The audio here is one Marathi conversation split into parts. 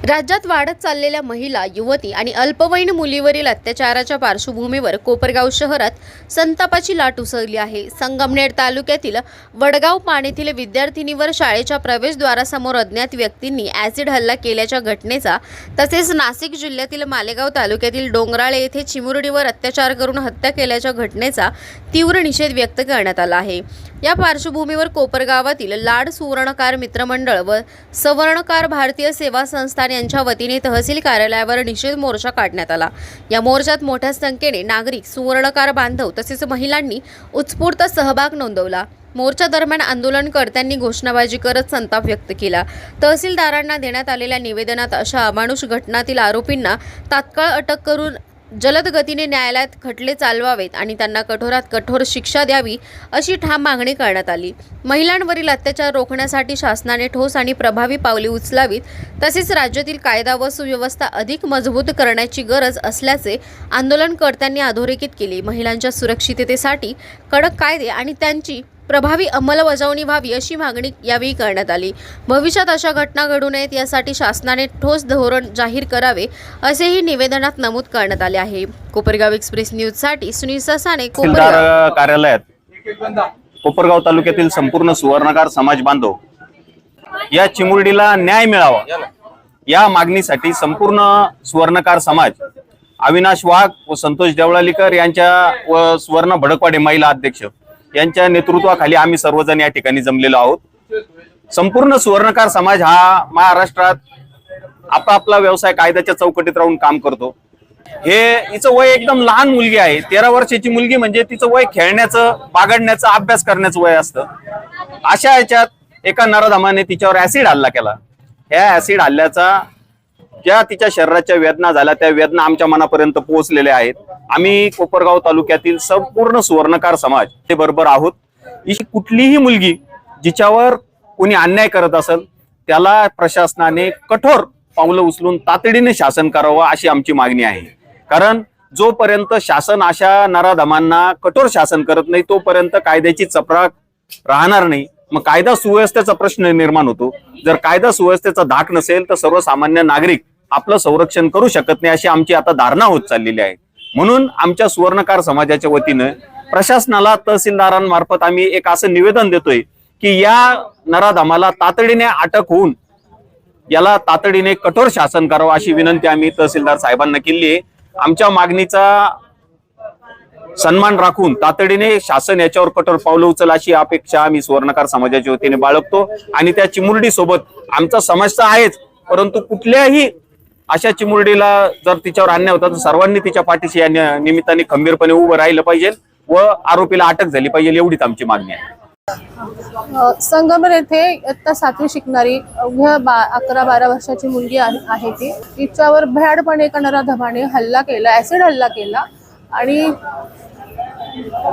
राज्यात वाढत चाललेल्या महिला, युवती आणि अल्पवयीन मुलीवरील अत्याचाराच्या पार्श्वभूमीवर कोपरगाव शहरात संतापाची लाट उसळली आहे। संगमनेर तालुक्यातील वडगाव पाणीतील विद्यार्थिनीवर शाळेच्या प्रवेशद्वारासमोर अज्ञात व्यक्तींनी ॲसिड हल्ला केल्याच्या घटनेचा, तसेच नाशिक जिल्ह्यातील मालेगाव तालुक्यातील डोंगराळे येथे चिमुरडीवर अत्याचार करून हत्या केल्याच्या घटनेचा तीव्र निषेध व्यक्त करण्यात आला आहे। या पार्श्वभूमीवर कोपरगावातील लाड सुवर्णकार मित्रमंडळ व सवर्णकार भारतीय सेवा संस्थान यांच्या वतीने तहसील कार्यालयावर निषेध मोर्चा काढण्यात आला। या मोर्चात मोठ्या संख्येने नागरिक, सुवर्णकार बांधव तसेच महिलांनी उत्स्फूर्त सहभाग नोंदवला। मोर्चा दरम्यान आंदोलनकर्त्यांनी घोषणाबाजी करत संताप व्यक्त केला। तहसीलदारांना देण्यात आलेल्या निवेदनात अशा अमानुष घटनांतील आरोपींना तात्काळ अटक करून जलद गतीने न्यायालयात खटले चालवावेत आणि त्यांना कठोरात कठोर शिक्षा द्यावी अशी ठाम मागणी करण्यात आली। महिलांवरील अत्याचार रोखण्यासाठी शासनाने ठोस आणि प्रभावी पावले उचलावीत, तसेच राज्यातील कायदा व सुव्यवस्था अधिक मजबूत करण्याची गरज असल्याचे आंदोलनकर्त्यांनी अधोरेखित केले। महिलांच्या सुरक्षिततेसाठी कडक कायदे आणि त्यांची प्रभावी अंमलबजावणी व्हावी अशी मागणी यावेळी करण्यात आली। भविष्यात अशा घटना घडू नयेत यासाठी शासनाने ठोस धोरण जाहीर करावे असेही निवेदनात नमूद करण्यात आले आहे। कोपरगाव एक्सप्रेस न्यूजसाठी सुनील ससाने, कोपरगाव कार्यालयात कोपरगाव तालुक्यातील संपूर्ण सुवर्णकार समाज बांधव या चिमुरडीला न्याय मिळावा या मागणीसाठी संपूर्ण सुवर्णकार समाज अविनाश वाघ व संतोष देवळालीकर यांच्या व सुवर्ण भडकवाडे महिला अध्यक्ष यांच्या नेतृत्वाखाली आम्ही सर्वजण या ठिकाणी जमलेलो आहोत। संपूर्ण सुवर्णकार समाज हा महाराष्ट्रात आपापला व्यवसाय कायद्याच्या चौकटीत राहून काम करतो। हे हिचं वय एकदम लहान मुलगी आहे, 13 वर्षाची मुलगी, म्हणजे तिचं वय खेळण्याचं, बागडण्याचं, अभ्यास करण्याचं वय असतं। अशा याच्यात एका नराधमाने तिच्यावर ऍसिड हल्ला केला। ह्या ऍसिड हल्ल्याचा ज्या तिच्या शरीराच्या वेदना झाल्या त्या वेदना आमच्या मनापर्यंत पोहोचलेल्या आहेत। आम्ही कोपरगाव तालुक्यातील संपूर्ण सुवर्णकार समाज ते बरोबर आहोत। ही कुठलीही मुलगी जिच्यावर कोणी अन्याय करत असेल त्याला प्रशासनाने कठोर पावलं उचलून तातडीने शासन करावं अशी आमची मागणी आहे। कारण जोपर्यंत शासन अशा नराधमांना कठोर शासन करत नाही तोपर्यंत कायद्याची चपराक राहणार नाही। मग कायदा सुव्यवस्थेचा प्रश्न निर्माण होतो। जर कायदा सुव्यवस्थेचा धाक नसेल तर सर्वसामान्य नागरिक आपलं संरक्षण करू शकत नाही अशी आमची आता धारणा होत चाललेली आहे। म्हणून आमच्या सुवर्णकार समाजाच्या वतीनं प्रशासनाला, तहसीलदारांमार्फत आम्ही एक असं निवेदन देतोय की या नराधमाला तातडीने अटक होऊन याला तातडीने कठोर शासन करावं अशी विनंती आम्ही तहसीलदार साहेबांना केली आहे। आमच्या मागणीचा सन्मान राखून तातडीने शासन याच्यावर कठोर पावलं उचल अशी अपेक्षा आम्ही सुवर्णकार समाजाच्या वतीने बाळगतो। आणि त्या चिमुरडी सोबत आमचा समाज तर आहेच, परंतु कुठल्याही अशा चिमुरडीला जर तिच्यावर अन्याय होता तर सर्वांनी तिच्या पाठीशी या निमित्ताने खंबीरपणे उभं राहिलं पाहिजे व आरोपीला अटक झाली पाहिजे, एवढीच आमची मागणी आहे। संगमनेर येथे इयत्ता 7वी शिकणारी अवघ्या 11-12 वर्षाची मुलगी आहे ती, तिच्यावर भयाडपणे एका नराधमाने हल्ला केला, ऍसिड हल्ला केला आणि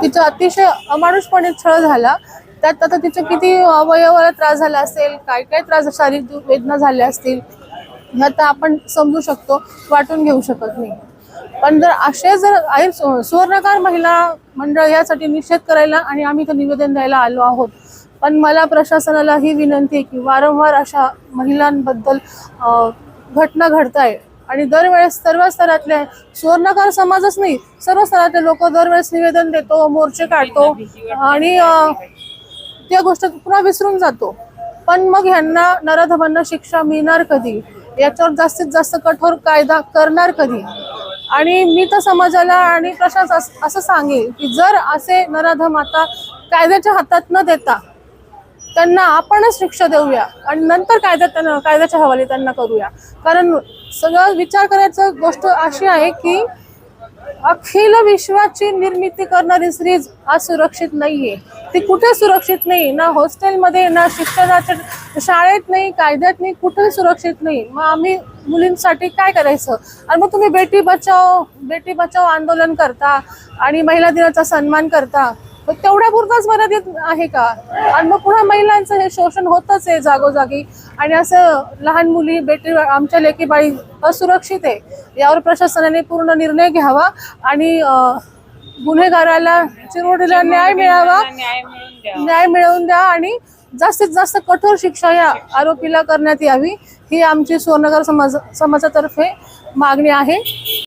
तिचा अतिशय अमानुषपणे छळ झाला। त्यात आता तिचे किती अवयवाला त्रास झाला असेल, काय काय त्रास, शारीरिक वेदना झाल्या असतील, आता आपण समजू शकतो, वाटून घेऊ शकत नाही। पण जर असे जर सुवर्णकार महिला मंडळ यासाठी निषेध करायला आणि आम्ही ते निवेदन द्यायला आलो आहोत। पण मला प्रशासनाला ही विनंती आहे की वारंवार अशा महिलांबद्दल घटना घडताय आणि दरवेळेस सर्व स्तरातले, सुवर्णकार समाजच नाही सर्व स्तरातले लोक दरवेळेस निवेदन देतो, मोर्चे काढतो आणि त्या गोष्टी पुन्हा विसरून जातो। पण मग ह्यांना नराधमांना शिक्षा मिळणार कधी, याच्यावर जास्तीत जास्त कठोर कायदा करणार कधी? आणि मी तर समाजाला आणि प्रशासन असं सांगेल की जर असे नराधम आता कायद्याच्या हातात न देता त्यांना आपणच शिक्षा देऊया आणि नंतर कायद्याच्या हवाले त्यांना करूया। कारण सगळं विचार करायचं गोष्ट अशी आहे की अखिल विश्वाची निर्मिती करणारी स्त्री आज सुरक्षित नाहीये। ती कुठे सुरक्षित नाही, ना हॉस्टेलमध्ये, ना शिक्षणाच्या शाळेत नाही, कायद्यात नाही, कुठेही सुरक्षित नाही। मग आम्ही मुलींसाठी काय करायचं? आणि मग तुम्ही बेटी बचाव आंदोलन करता आणि महिला दिनाचा सन्मान करता, तेवढ्या पुरताच मर्यादित आहे का? आणि मग पुन्हा महिलांचं हे शोषण होतच आहे जागोजागी आणि असं लहान मुली, बेटी, आमच्या लेकीबाई असुरक्षित आहे। यावर प्रशासनाने पूर्ण निर्णय घ्यावा आणि गुन्हेगाराला, चिमुरडीला न्याय मिळावा, न्याय मिळवून द्या आणि जास्तीत जास्त कठोर शिक्षा या आरोपीला करण्यात यावी ही आमची सुवर्णकर समाजातर्फे मागणी आहे.